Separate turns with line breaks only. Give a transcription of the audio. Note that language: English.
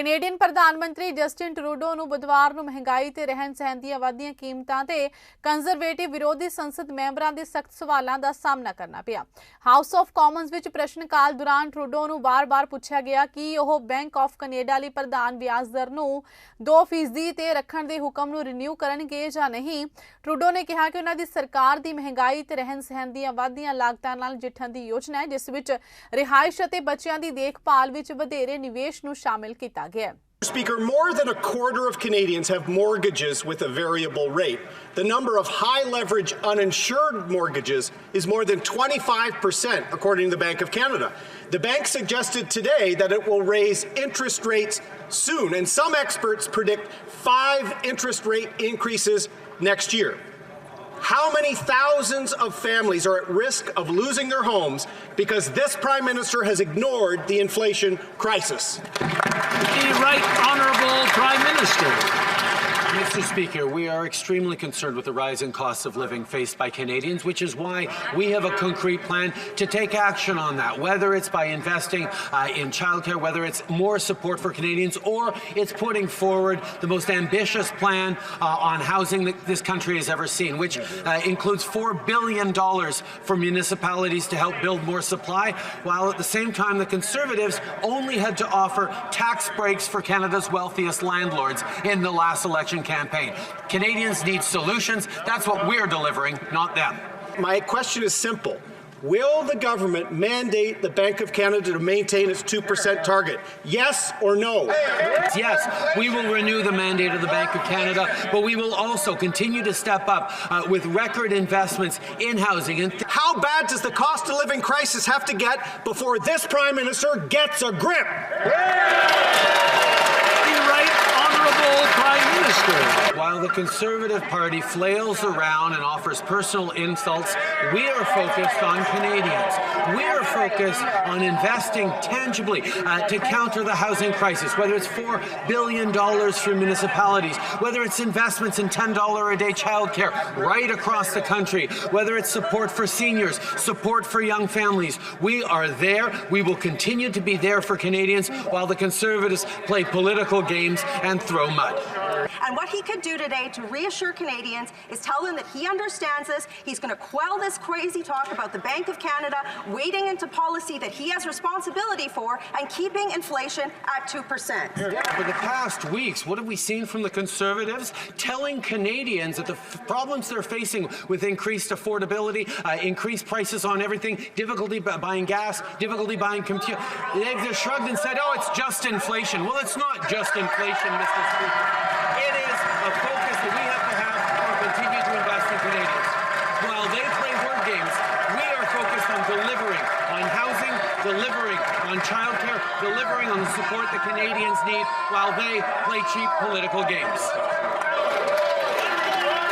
Canadian ਪ੍ਰਧਾਨ ਮੰਤਰੀ Justin Trudeau ਨੂੰ ਬੁੱਧਵਾਰ ਨੂੰ ਮਹਿੰਗਾਈ ਤੇ ਰਹਿਣ ਸਹਿਣ ਦੀਆਂ ਵਧੀਆਂ ਕੀਮਤਾਂ ਤੇ ਕੰਜ਼ਰਵੇਟਿਵ ਵਿਰੋਧੀ ਸੰਸਦ ਮੈਂਬਰਾਂ ਦੇ ਸਖਤ ਸਵਾਲਾਂ ਦਾ ਸਾਹਮਣਾ ਕਰਨਾ ਪਿਆ। ਹਾਊਸ ਆਫ ਕਾਮਨਸ ਵਿੱਚ ਪ੍ਰਸ਼ਨ ਕਾਲ ਦੌਰਾਨ ਟਰੂਡੋ ਨੂੰ ਬਾਰ-ਬਾਰ ਪੁੱਛਿਆ ਗਿਆ ਕਿ ਉਹ ਬੈਂਕ ਆਫ ਕੈਨੇਡਾ ਲਈ ਪ੍ਰਧਾਨ ਵਿਆਜ ਦਰ ਨੂੰ 2% ਤੇ ਰੱਖਣ ਦੇ ਹੁਕਮ ਨੂੰ ਰੀਨਿਊ ਕਰਨਗੇ ਜਾਂ ਨਹੀਂ। ਟਰੂਡੋ ਨੇ ਕਿਹਾ ਕਿ ਉਹਨਾਂ ਦੀ ਸਰਕਾਰ ਦੀ ਮਹਿੰਗਾਈ ਤੇ ਰਹਿਣ ਸਹਿਣ ਦੀਆਂ ਵਧੀਆਂ ਲਾਗਤਾਂ ਨਾਲ ਨਜਿੱਠਣ ਦੀ ਯੋਜਨਾ ਹੈ, ਜਿਸ ਵਿੱਚ ਰਿਹਾਇਸ਼ ਅਤੇ ਬੱਚਿਆਂ ਦੀ ਦੇਖਭਾਲ ਵਿੱਚ ਵਧੇਰੇ ਨਿਵੇਸ਼ ਨੂੰ ਸ਼ਾਮਿਲ ਕੀਤਾ ਗਿਆ ਹੈ।
Speaker, more than a quarter of Canadians have mortgages with a variable rate. The number of high-leverage uninsured mortgages is more than 25%, according to the Bank of Canada. The bank suggested today that it will raise interest rates soon, and some experts predict 5 interest rate increases next year. How many thousands of families are at risk of losing their homes because this Prime Minister has ignored the inflation crisis?
The Right Honourable Prime Minister. Mr. Speaker, we are extremely concerned with the rising costs of living faced by Canadians, which is why we have a concrete plan to take action on that, whether it's by investing in childcare, whether it's more support for Canadians, or it's putting forward the most ambitious plan on housing that this country has ever seen, which includes $4 billion for municipalities to help build more supply, while at the same time the Conservatives only had to offer tax breaks for Canada's wealthiest landlords in the last election campaign. Canadians need solutions. That's what we're delivering, not them.
My question is simple. Will the government mandate the Bank of Canada to maintain its 2% target? Yes or no?
Yes, we will renew the mandate of the Bank of Canada, but we will also continue to step up with record investments in housing. And
how bad does the cost of living crisis have to get before this Prime Minister gets a grip?
The Right Honourable Prime Minister. While the Conservative Party flails around and offers personal insults, we are focused on Canadians. We are focused on investing tangibly to counter the housing crisis, whether it's $4 billion for municipalities, whether it's investments in $10 a day childcare right across the country, whether it's support for seniors, support for young families. We are there. We will continue to be there for Canadians while the Conservatives play political games and throw mud.
And what he could do today to reassure Canadians is tell them that he understands this. He's going to quell this crazy talk about the Bank of Canada wading into policy that he has responsibility for and keeping inflation at 2%.
For the past weeks, what have we seen from the Conservatives? Telling Canadians that the problems they're facing with increased affordability, increased prices on everything, difficulty buying gas, difficulty buying computer. They've just shrugged and said, oh, it's just inflation. Well, it's not just inflation, Mr. Speaker. It is a focus that we have to continue to invest in Canadians. While they play word games, we are focused on delivering on housing, delivering on childcare, delivering on the support that Canadians need while they play cheap political games.